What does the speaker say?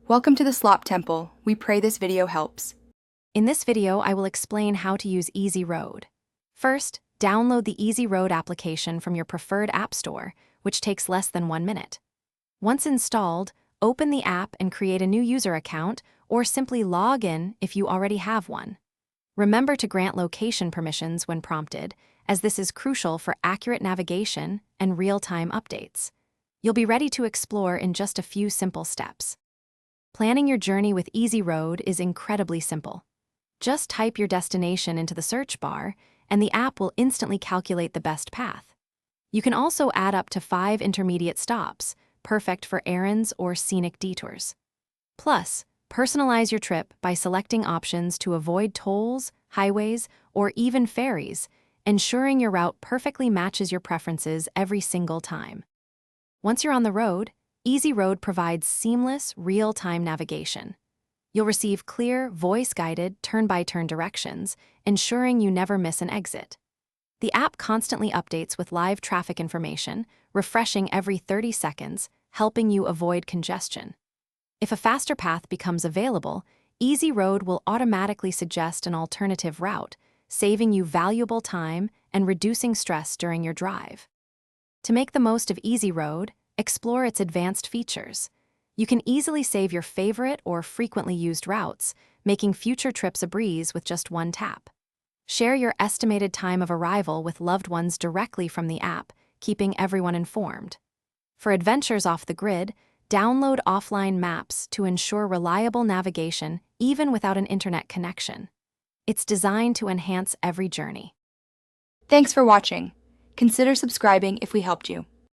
Welcome to the Slop Temple. We pray this video helps. In this video, I will explain how to use Easy Road. First, download the Easy Road application from your preferred app store, which takes less than 1 minute. Once installed, open the app and create a new user account, or simply log in if you already have one. Remember to grant location permissions when prompted, as this is crucial for accurate navigation and real-time updates. You'll be ready to explore in just a few simple steps. Planning your journey with Easy Road is incredibly simple. Just type your destination into the search bar, and the app will instantly calculate the best path. You can also add up to 5 intermediate stops, perfect for errands or scenic detours. Plus, personalize your trip by selecting options to avoid tolls, highways, or even ferries, ensuring your route perfectly matches your preferences every single time. Once you're on the road, Easy Road provides seamless, real-time navigation. You'll receive clear, voice-guided, turn-by-turn directions, ensuring you never miss an exit. The app constantly updates with live traffic information, refreshing every 30 seconds, helping you avoid congestion. If a faster path becomes available, Easy Road will automatically suggest an alternative route, saving you valuable time and reducing stress during your drive. To make the most of Easy Road, explore its advanced features. You can easily save your favorite or frequently used routes, making future trips a breeze with just one tap. Share your estimated time of arrival with loved ones directly from the app, keeping everyone informed. For adventures off the grid, download offline maps to ensure reliable navigation even without an internet connection. It's designed to enhance every journey. Thanks for watching. Consider subscribing if we helped you.